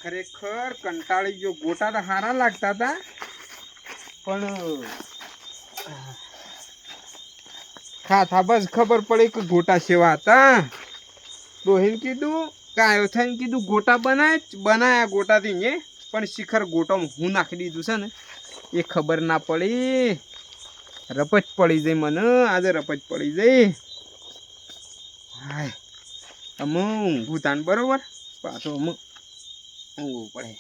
ખરેખર કંટાળી ગયો. ગોટા તો સારા લાગતા હતા પણ ખાધા બસ ખબર પડી કે ગોટા સેવા હતા. ડોહીને કીધું કાયો થઈને કીધું ગોટા બનાયા ગોટાથી ને પણ શિખર ગોટામાં હું નાખી દીધું છે ને એ ખબર ના પડી. રપચ પડી જાય મને આજે રપચ પડી જાય. હાય અમુ ઊંઘું તાન બરોબર પાછો અમુ ઊંઘવું પડે.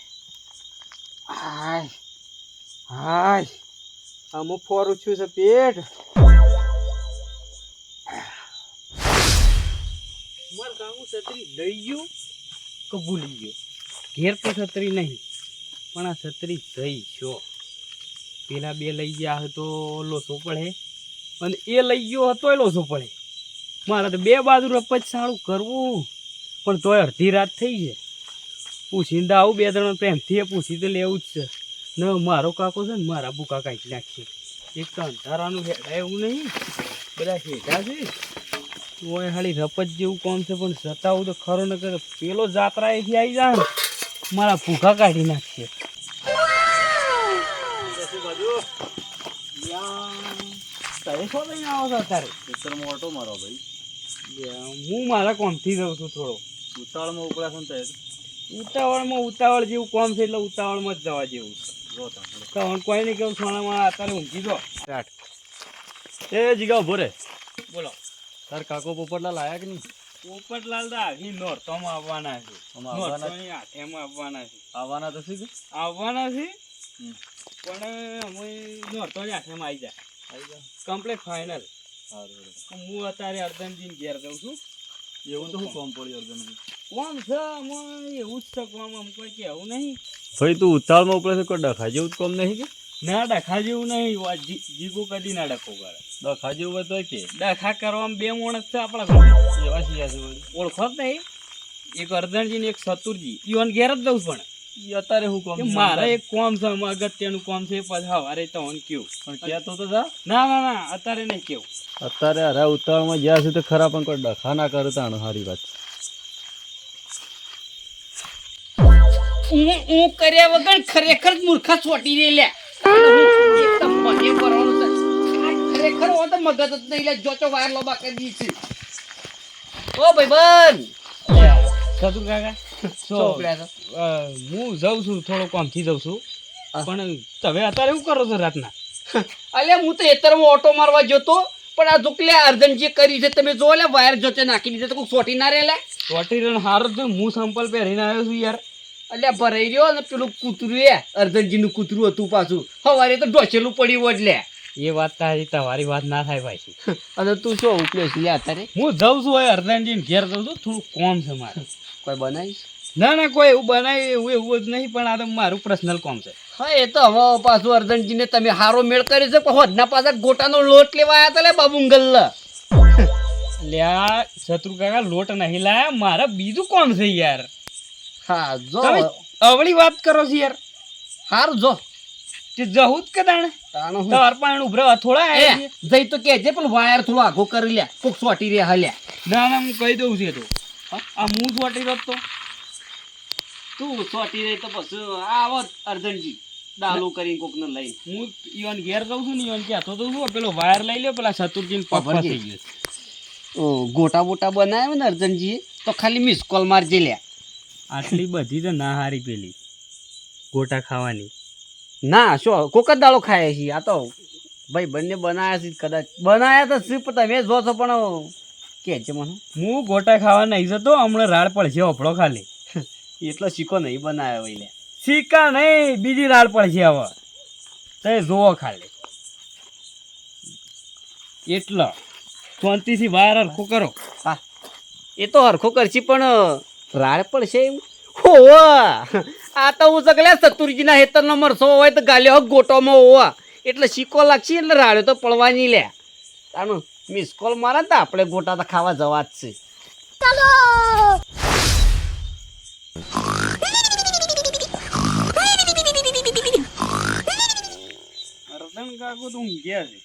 હાય હાય અમુક ફોરું છું છે પેટ. માર કામું છત્રી લઈ ગયો કે ભૂલી ગયો. ઘેર તો છત્રી નહીં પણ આ છત્રી જઈ છો. પેલા બે લઈ ગયા હતો લોસો પડે અને એ લઈ ગયો હતો એ લોસો પડે. મારે તો બે બાજુ રપચ સારું કરવું પણ તોય અડધી રાત થઈ છે. પૂછીને આવું બે ત્રણ પ્રેમથી પૂછી તો લેવું જ છે ને. મારો કાકો છે ને મારા બુકા કાઢી નાખીએ. એક તો અંધારાનું હેડા એવું નહીં બધા હેઠા છે. ઓય હાલી રપચ જેવું કોમ છે પણ સતાવું તો ખરો ને કે પેલો જાત્રા એથી આવી જાય ને મારા ભૂખા કાઢી નાખશે. મોટો મારો ભાઈ હું મારા કોમથી જઉં છું. થોડો ઉતાવળમાં ઉપડા છે ને ઉતાવળ જેવું કોમ છે એટલે ઉતાવળમાં જ જવા જેવું છે. કોઈ નહીં કેવું સોનામાં અત્યારે ઊંઘી દો. એ જીગા ઉભો રે. બોલો તાર કાકો પોપટલાલ આયા કે નહીં? પોપટલાલ તો આગી નોરતોમાં આવવાના છે. નોરતોની હાથેમાં આવવાના છે. આવવાના તો શું આવવાના છે પણ અમે નોરતોની હાથેમાં આવી જાય કમ્પ્લીટ ફાઇનલ. હું અત્યારે અર્જનજીને ઘેર જઉં છું. એવું તો શું કોમ પડ્યું અર્જુનજી? કોમ છે આમાં એવું જ છે કોમ. આમ કોઈ કહેવું નહીં. ભાઈ તું ઉતાવળમાં ઉપડે છે કોઈ ડખા જેવું જ કોમ નહીં કે? ના ડખા જેવું નહીં. જીગો કદી ના ડખો કરે. ડખા જેવું હોય તો કે ડખા કરવામાં બે માણસ છે આપણા ગામમાં. એવા સિયા છે વળી. ઓળખો જ નહીં. એક અર્જનજી ને એક સતુરજી. ઈવન ઘેર જ દઉં પણ ઈ અત્યારે હું કોમ કે મારે એક કોમ છે અગત્યનું કોમ છે પછી હવારે તો કેવું પણ કહેતો તો જા. ના અત્યારે નહીં કેવું. અત્યારે હરા ઉતાવળમાં ગયા છે તો ખરા પણ કોઈ ડખા ના કરે તાણ સારી વાત છે. હું કર્યા વગર ખરેખર મૂર્ખા છોટી રે લે. ખરેખર હો તો મગજ જ નહીં લે. જોચો વાયર લોબા કરી દી છે. ઓ ભાઈબંધ સતુર કાકા હું જાઉં છું થોડો કામથી જાઉં છું પણ તમે અત્યારે શું કરો છો રાતના? અલ્યા હું તો એતરમાં ઓટો મારવા જતો પણ આ જોકલે અર્જન્ટ જે કરી છે તમે જો લે વાયર જોચે નાખી દીધે તો કોઈ સોટી ના રે લે. ચોટી રન હાર તો હું સંપલ પહેરીને આવ્યો છું યાર. અલ્યા ભરાઈ રહ્યો ને પેલું કૂતરું એ અર્જનજી નું કૂતરું હતું પાછું સવારે તો ઢોચેલું પડ્યું એટલે. એ વાત તમારી વાત ના થાય ભાઈ. અને તું શું ઉપલેશ લે અત્યારે હું જાઉં છું હવે અર્જનજીને ઘેર જાઉં છું. થોડું કોમ છે મારે. કોઈ બનાવીશ? ના કોઈ એવું બનાવી એવું જ નહીં પણ આ તો મારું પર્સનલ કોમ છે. હા એ તો હવે પાછું અર્જનજીને તમે હારો મેળ કર્યો છે પણ હોદના પાછા ગોટાનો લોટ લેવા આવ્યા હતા લે બાબુંગલ. લ્યા શત્રુ કાકા લોટ નહીં લાયા મારે બીજું કોમ છે યાર. હા જો તમે અવળી વાત કરો છો યાર. હારું જો તે જહું જ કે તાણે તાણો હું તમાર પાસે ઉભરા થોડા એ જઈ તો કેજે પણ વાયર થોડો આઘો કરી લે કોક સોટી રે હાલ્યા. ના હું કહી દઉં છું તો આ હું સોટી રહ્યો તો તું સોટી રહી તો પછી આવો અર્જનજી ડાલુ કરીને કોક ને લઈ. હું ઈવન ઘેર જાઉં છું ને ઈવન કહેતો તો શું પેલો વાયર લઈ લ્યો પેલા શત્રુજીને પપ્પા થઈ ગયો. ગોટા બોટા બનાવ્યો ને અર્જનજીએ તો ખાલી મિસ કોલ મારજે લે. આટલી બધી તો ના હારી પેલી ગોટા ખાવાની. ના શું કોક જ દાળો ખાય છે આ તો ભાઈ બંને બનાવ્યા છે કદાચ બનાવ્યા તો છે પણ તમે જો છો પણ કે છે મને હું ગોટા ખાવા નહીં જતો હમણાં રાડ પડશે ઓપડો ખાલી. એટલો શીખો નહીં બનાવ્યો ભાઈ લે. શીકા નહીં બીજી રાડ પડશે હવે તે જોવો ખાલી. એટલો શાંતિથી બહાર હરખું કરો. હા એ તો હરખો કરશી પણ રાડ પડશે એમ હોવા. આ તો હું સગલે સતુરજીના હેતરનો મરસો હોય તો ગાલ્યો ગોટોમાં હોવા એટલે શીકો લાગશે એટલે રાડ્યો તો પડવાની લે. તાનું મિસ કોલ મારે તો આપણે ગોટા તો ખાવા જવા જ છે. અર્જન કાકો તો ઊંઘ્યા છે.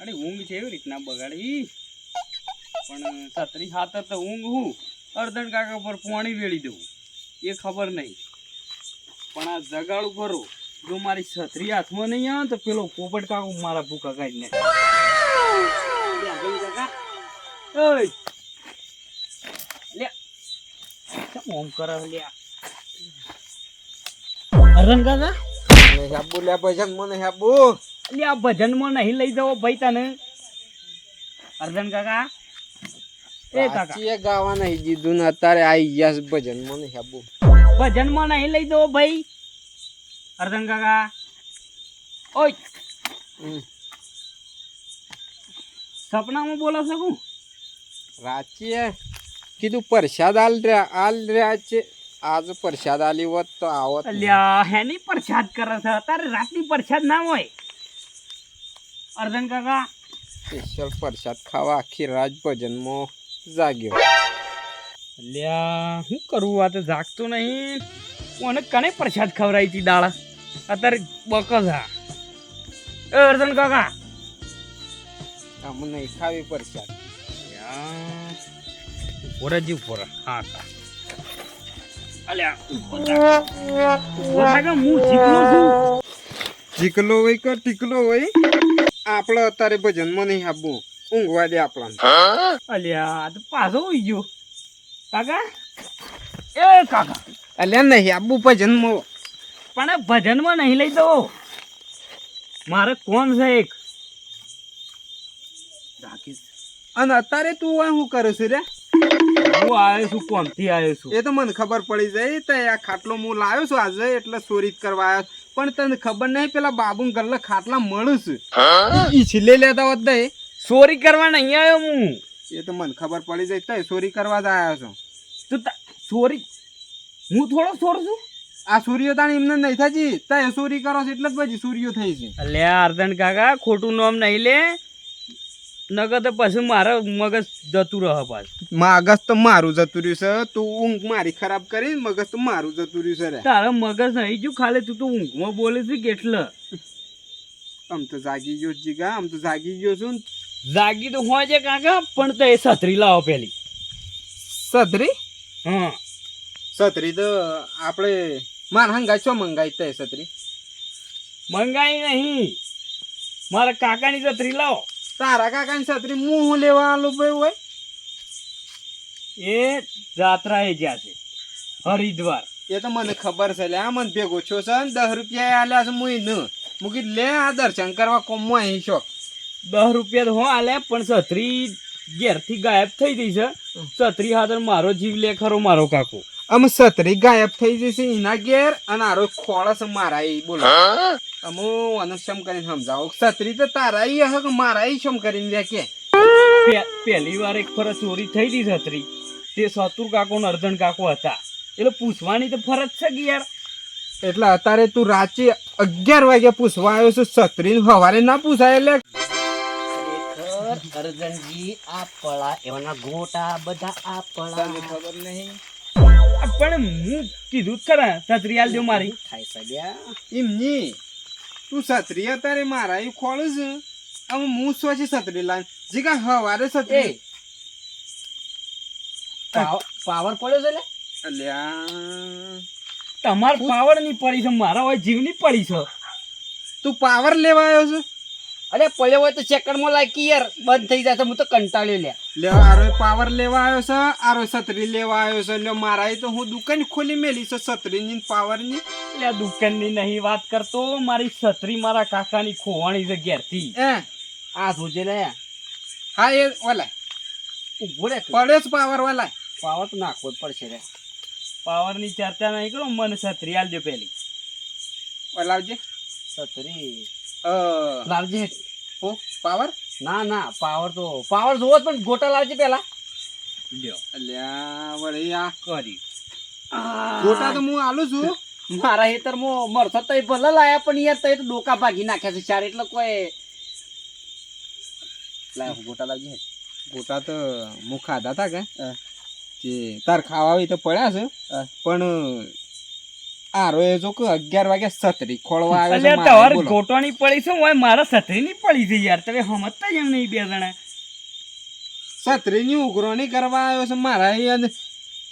અરે ઊંઘ છે એવી રીતના બગાડી પણ છત્રી હાથર તો ઊંઘ હું અર્જન કાકા પર પાણી વેળી દઉં એ ખબર નહીં. પણ આ જગાડું ખરું. જો મારી છત્રી હાથમાં નહીં આવે ને તો પેલો પોપટ કાકો મારા ભૂકા કાઢી નાખે. ઓય લે કેમ ઓમ કરે લ્યા અરન કાકા મને હેબુ લે ભજન મને હેબુ લે આ ભજનમાં નહીં લઈ જવો ભાઈ તને અર્જન કાકા એ કાકા સાચીએ ગાવા નહીં દીધું ને અત્યારે આઈ ગયા છે ભજન મને હેબુ ભજનમાં નહીં લઈ જવો ભાઈ અર્જન કાકા ઓય સપનામાં બોલો શકું રાચીએ કીધું પ્રસાદ આલ રહ્યા છે આજ પ્રસાદ આલી હોત તો આવત અલ્યા હેની પ્રસાદ કરે છે તારે રાતની પ્રસાદ ના હોય અર્જન કાકા સ્પેશિયલ પ્રસાદ ખાવા આખી રાત ભજનમાં જાગ્યો અલ્યા શું કરવું આ તો જાગતો નહીં કોને કને પ્રસાદ ખવડાવી હતી દાળ અત્યારે બકસ હા એ અર્જન કાકા આમ નહીં ખાવી પ્રસાદ ઉપર હા કા અલ્યા ઉપર હું જીકલો છું ચીકલો હોય કે ટીકલો હોય આપણે અત્યારે ભજનમાં નહીં આપવું ઊંઘવા દે આપણને અલ્યા આ તો પાછો હોઈ ગયો કાકા એ કાકા અલ્યા નહીં આપવું ભજનમાં પણ ભજનમાં નહીં લઈ દો મારે કોણ છે એક અને અત્યારે તું હોય શું કરે છે રે હું આવ્યો છું કોમથી આવ્યો છું એ તો મને ખબર પડી જાય તો આ ખાટલો હું લાવ્યો છું આજે એટલે ચોરી જ કરવા આવ્યો પણ તને ખબર નહીં પેલા બાબુ ગલ્લે ખાટલા મળું છું ઈ છિલે લેતા હોત દે ચોરી કરવા નહીં આવ્યો હું એ તો મને ખબર પડી જાય તો ચોરી કરવા જ આવ્યો છું તું ચોરી હું થોડો ચોર છું આ સૂર્યો તાણી એમને નહીં થાજી તો ચોરી કરો છો એટલે જ પછી સૂર્યો થઈ છે અલ્યા અર્જન કાકા ખોટું નામ નહીં લે નગર તો પછી મારે મગજ જતું રહે પાછું મગજ તો મારું જતું રહ્યું છે તું ઊંઘ મારી ખરાબ કરી મગજ તો મારું જતું રહ્યું છે રે તારા મગજ નહીં ગયું ખાલી તું તો ઊંઘમાં બોલે છે કેટલે આમ તો જાગી ગયો જીગા આમ તો જાગી ગયો છું જાગી તો હોય છે કાકા પણ તો એ છત્રી લાવો પેલી સતરી હા સતરી તો આપણે માર હંગાઈ છો મંગાઈ તે સતરી મંગાઈ નહીં મારા કાકાની છત્રી લાવો તારા કાકાની છત્રી હું લેવા આલો ભાઈ હોય એ જાત્રા એ જ્યાં છે હરિદ્વાર એ તો મને ખબર છે લે આ મને ભેગો છો છે ને 10 રૂપિયા આલ્યા છે મુઈ ન મૂકી લે આ દર્શન કરવા કોમમાં અહીં શોખ 10 રૂપિયા તો હો આલે પણ છત્રી ઘેરથી ગાયબ થઈ ગઈ છે છત્રી હાથર મારો જીવ લે ખરો મારો કાકો અમે છત્રી ગાયબ થઈ જશે એના ઘેર અને આરો ખોળસ મારા એ બોલો અમો આનું શમ કરીને સમજાવો છત્રી તો તારા ઈ હે કે મારા ઈ શમ કરીને લે કે પહેલી વાર એક ફરજ ચોરી થઈ હતી છત્રી તે સતુર કાકો ને અર્જન કાકો હતા એટલે પૂછવાની તો ફરજ છે કે યાર એટલે અત્યારે તું રાતે 11 વાગે પૂછવા આવ્યો છે છત્રી સવારે ના પૂછાય એટલે અર્જનજી આ પળા એવાના ગોટા બધા આ પળા ખબર નહીં પણ હું કીધું જ ખરા છત્રી આલ દો મારી થાય સગ્યા એમની તું છત્રી અત્યારે મારા ઈ ખોળ છે આમ હું સોચી છત્રી લાન જીગા સવારે છત્રી પાવર પડ્યો છે લે અલ્યા તમાર પાવર ની પડી છે મારા હોય જીવ ની પડી છે તું પાવર લેવા આવ્યો છે અરે પડ્યો હોય તો સેકન્ડમાં લાગી યાર બંધ થઈ જશે હું તો કંટાળ્યો લે લે આરો પાવર લેવા આવ્યો છે આરો છત્રી લેવા આવ્યો છે એટલે મારા તો હું દુકાન ખોલી મેલી છે છત્રીની પાવરની એટલે દુકાન ની નહીં વાત કરતો મારી છત્રી મારા કાકાની ખોવાણી છે ઘેરથી આ જોજે લે હા એ ઓલા ઉભો રે પડ્યો જ પાવર ઓલા પાવર તો નાખવો જ પડશે રે પાવર ની ચર્ચા નહીં કરો મને છત્રી આલ દો પેલી ઓલાવજે છત્રી અ લાવજે ઓ પાવર ના ના પાવર જોવો જ પણ ગોટા લાવજે પેલા લ્યો અલ્યા વળી આ કરી ગોટા તો હું આલું છું મારા હેતરમાં મરસો તો ભલે લાયા પણ યાર તો ડોકા ભાગી નાખ્યા છે ચાર એટલે કોઈ લાવ ગોટા લાવજે ગોટા તો હું ખાધા હતા કે તે તાર ખાવા હોય તો પડ્યા છે પણ આરો એ જો કે 11 વાગે છત્રી ખોળવા આવે છે એટલે તમાર ગોટોની પડી છે હોય મારા છત્રી ની પડી છે યાર તમે સમજતા જ એમ નહીં બે જણા છત્રીની ઉઘરોણી કરવા આવ્યો છે મારા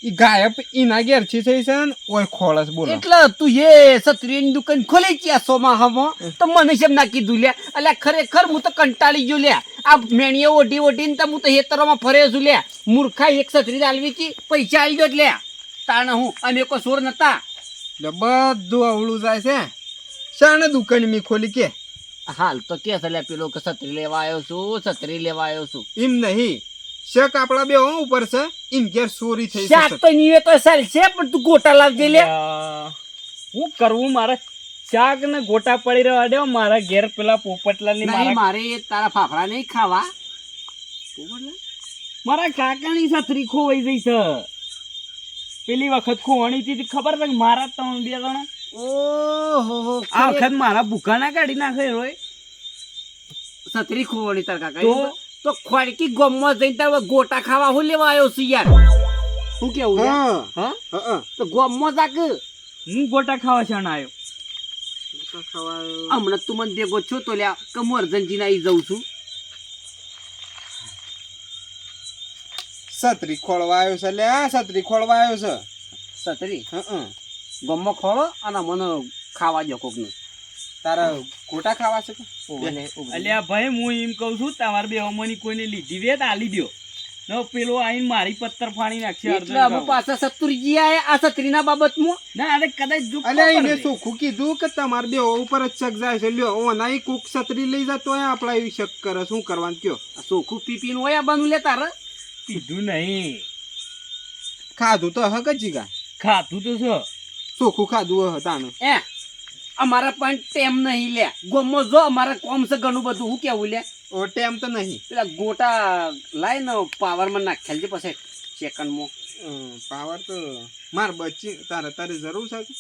ઈ ગાયબ ઈના ઘેરથી થઈ છે ને ઓય ખોળસ બોલો એટલે તું એ સત્રીની દુકાન ખોલી ગયા સોમાહામાં તો મને કેમ ના કીધું લ્યા અલ્યા ખરેખર હું તો કંટાળી ગયો લ્યા આ મેણીએ ઓઢી ઓઢીને તો હું તો હેતરોમાં ફર્યો છું લ્યા મૂર્ખા એક સત્રી આલવી હતી પૈસા આલી દો લ્યા તાણે હું અમે કોઈ સોર નતા એટલે બધું અવળું જાય છે શાને દુકાન મી ખોલી કે હાલ તો કે છે લ્યા પેલો કે છત્રી લેવા આવ્યો છું છત્રી લેવા આવ્યો છું એમ નહીં શક આપણા બે ઉપર છે ઇન ઘેર ચોરી થઈ છે શાક તો નીવે તો ચાલશે પણ તું ગોટા લાવજે લ્યા હું કરવું મારે શાક ને ગોટા પડી રહ્યા દે મારા ઘેર પેલા પોપટલાલ ની નહીં મારે તારા ફાફડા નહીં ખાવા મારા કાકાની છત્રી ખોવાઈ ગઈ છે પેલી વખત ખોવાની હતી ખબર છે કે મારા 3 બે જણા ઓહો આ વખત મારા ભૂખા ના કાઢી નાખે રોય છત્રી ખોવાની તાર કાકા તો તો ખોડકી ગોમમાં જઈને તાર ગોટા ખાવા હું લેવા આવ્યો છું યાર શું કેવું છે? હા હા હા તો ગોમમાં જાક હું ગોટા ખાવા છે આવ્યો હમણાં તું મને ભેગો છો તો લ્યા કે હું અર્જન્ટીના આવી જાઉં છું છત્રી ખોળવા આવ્યો છે લે છત્રી ખોળવા આવ્યો છે છત્રી હા ગોમમાં ખોળો અને મને ખાવા દો કોકનું તારા ગોટા ખાવા છે કે અલ્યા ભાઈ હું એમ કહું છું તમારે બે અમની કોઈને લીધી વેત આલી દ્યો ન પેલો આઈને મારી પત્તર ફાડી નાખશે એટલે અમે પાછા સતુરજી આયા આ છત્રીના બાબતમાં ના અરે કદાચ દુઃખ અલ્યા એને ચોખ્ખું કીધું કે તમારે બે ઉપર જ શક જાય છે લ્યો ઓના ઈ કોક છત્રી લઈ જતો હોય આપણા એવી શક કરે શું કરવાનું કયો ચોખ્ખું પીપીનું હોય બનું લે તારે કીધું નહીં ખાધું તો હક જ જીગા ખાતું તો છે ચોખ્ખું ખાધું હતાનું એ અમારા પણ ટેમ નહીં લે ગોમમાં જો અમારા કોમ છે ઘણું બધું હું કેવું લે ઓ ટેમ તો નહીં પેલા ગોટા લાય ને પાવરમાં નાખેલ છે પછી સેકન્ડમાં પાવર તો માર બચ્ચી તારે જરૂર છે કે?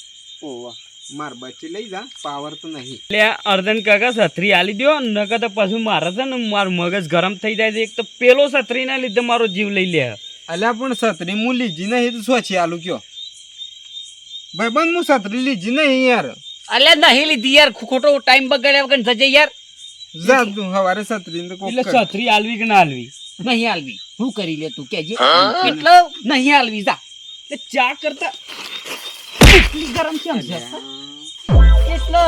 ઓવા માર બચ્ચી લઈ જા પાવર તો નહીં એટલે અર્જન કાકા છત્રી આલી દો નકર તો પછી મારે છે ને મારું મગજ ગરમ થઈ જાય છે એક તો પેલો છત્રીના લીધે મારો જીવ લઈ લે અલ્યા પણ છત્રી હું લીધી નહીં તો સ્વચ્છી આલુ કયો ભાઈબંધ હું છત્રી લીધી નહીં યાર અલે નહીં લીધી યાર ખોટો ટાઈમ બગાડ્યા વગર જજે યાર જા તું હવારે છત્રી ને કોક એટલે કર. છત્રી આલવી કે ના આલવી નહીં આલવી હું કરી લે તું કેજે એટલે નહીં આલવી જા એટલે ચા કરતા એટલી ગરમ કેમ છે એટલે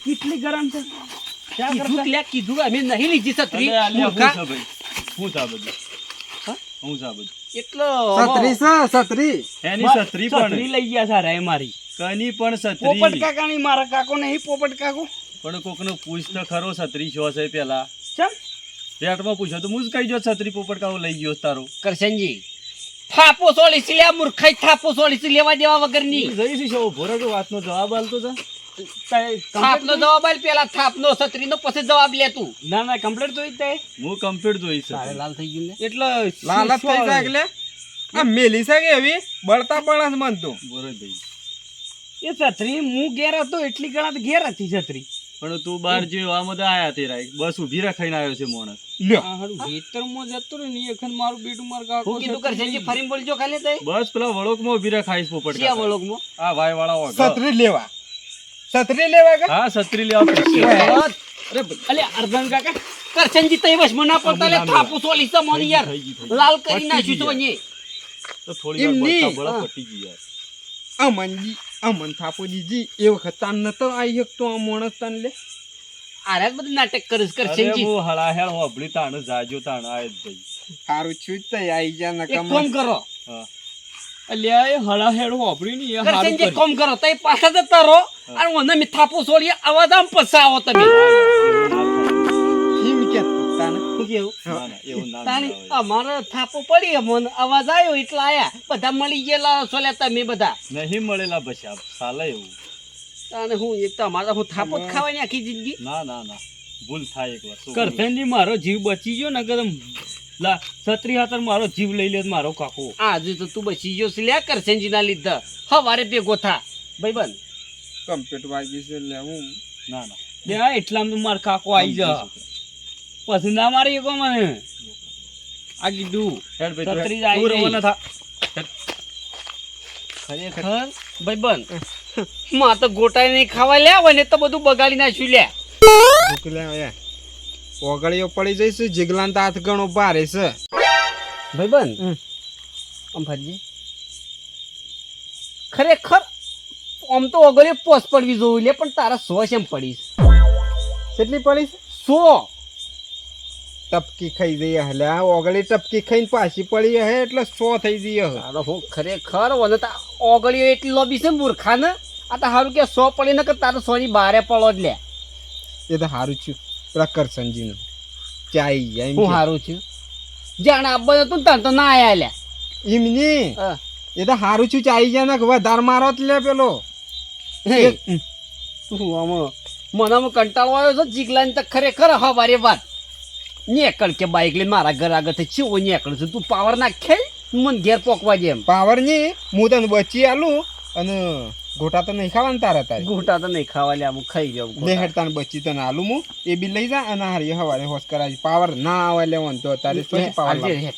કેટલી ગરમ છે ચા કીધું કરતા લે કીધું અમે નહીં લીધી છત્રી અલે, અલે, મૂર્ખા. હું છે બધું હા? હું છે બધું એટલે છત્રી છે છત્રી એની છત્રી પણ લઈ ગયા સારા એ મારી કની પણ છત્રી પોપટ કાકાની મારા કાકો નહીં પોપટ કાકો પણ કોકનો પૂછ તો ખરો છત્રી છો છે પેલા ચમ પેટમાં પૂછો તો હું જ કહી જો છત્રી પોપટ કાકો લઈ ગયો તારો કરશનજી થાપો સોળી છે લે મૂર્ખાઈ થાપો સોળી છે લેવા દેવા વગરની જઈશ છો ભોરા તો વાતનો જવાબ આલતો જા થાપનો જવાબ આલ પેલા થાપનો છત્રીનો પછી જવાબ લે તું ના ના કમ્પ્લીટ જોઈ તે હું કમ્પ્લીટ જોઈ છે તારે લાલ થઈ ગયું ને એટલે લાલચ થઈ જાય એટલે આ મેલી છે કે એવી બળતા બળસ મન તો બરોબર ભાઈ એ છત્રી હું ઘેર હતો એટલી ગણા તો ઘેર હતી છત્રી પણ તું બહાર જે આમાં તો આયા તે રાઈ બસ ઊભી રખાઈને આવ્યો છે મોણસ લ્યો હારું ખેતરમાં જતો રે ને એખન મારું બેટું માર કાકો હું કીધું કરશનજી ફરી બોલજો ખાલી તે બસ પેલા વળોકમાં ઊભી રખાઈશ પોપટ શિયા વળોગમાં આ ભાઈ વાળા છત્રી લેવા કે હા છત્રી લેવા પડશે ઓય. અરે અલે અર્જન કાકા કરશનજી તઈ વસ મના પડતા લે થાપો સોળી છે મોની યાર થઈ ગઈ. લાલ કરી નાખ્યું તો ને તો થોડી એમ વાર નહીં. બળતા બળા પટી ગઈ યાર અમન થાપો દીજી એ વખત તાન નતો આઈ શકતો આ માણસ તાન લે આરે બધું નાટક કરીશ અરે કરશનજી હું હળાહેળ હોબળી તાણ જાજો તાણ આય જ ભાઈ સારું છું જ તઈ આઈ જા એક નકમ કામ કરો હા અલ્યા એ હળાહેળ હોબળી ની એ હારું કરશનજી કર્યું. કામ કરો તઈ પાછા જતા રહો અને મને મે થાપો સોળી અવાજ આમ પસાવો તમે હિમ કે તાન શું કેવું ના ના એવું ના તાણી ના અમારો થાપો પડી મને અવાજ આવ્યો એટલે આયા બધા મળી ગયેલા સોલ્યા તમે બધા નહીં મળેલા પછી આપ સાલે એવું અને હું એક તો અમારા હું થાપો જ ખાવાની આખી જિંદગી ના ના ના ભૂલ થાય એક વાર કરશનજી મારો જીવ બચી ગયો ને કદમ લા છત્રી હાથર મારો જીવ લઈ લે મારો કાકો આજે તો તું બચી ગયો છે લે કરશનજી ના લીધે હવારે ભેગો થા ભાઈબંધ કમ્પ્લીટ વાગી છે લે હું ના ના બે એટલામાં તો મારો કાકો આવી જા પછી ના મારી શકો મને આ કીધું છત્રી જ આવી ગઈ. ખરેખર ભાઈબંધ માં તો ગોટાઈ નહીં ખાવા લે હોય ને તો બધું બગાડી નાખ્યું લે ભૂખ લે ઓગળીઓ પડી જઈશ જીગલાન તો હાથ ઘણો ભારે છે ભાઈબંધ આમ ફરજી ખરેખર આમ તો ઓગળે પોસ પડવી જોવું લે પણ તારા 100 શેમ પડીશ કેટલી પડી 100 ટપકી ખાઈ જઈએ હલ્યા ઓગળી ટપકી ખાઈને પાછી પડી હે એટલે 100 થઈ જઈએ તારો હું ખરેખર વને તા ઓગળ્યો એટલી લોબી છે મૂર્ખા ને આ તો સારું કે 100 પડી ને કે તારો 100 ની બારે પડો જ લે એ તો સારું છું પેલા કરસનજીનું ચાઈ જાય હું સારું છું જાણે આબા તું તાર તો ના આયા લે એમની હા. એ તો સારું છું ચાઈ જાય ને વધારે મારો જ લે પેલો હે તું આમાં મને આમાં કંટાળો આવ્યો છે જીગલાની તો ખરેખર હવારે વાત નીકળ કે બાઈક લઈને મારા ઘર આગળ ચેવો નીકળું છું તું પાવર નાખે મને ઘેર પોકવા જેમ પાવર ની હું તને બચી આલું અને ગોટા તો નહીં ખાવાના તારા તારે ગોટા તો નહીં ખાવા લે આમ ખાઈ જાવ લે હેડ તને બચી તને આલું હું એ બી લઈ જા અને હારી હવારે હોશ કરાવી પાવર ના આવે લેવાનું તો તારે શું પાવર લાગે?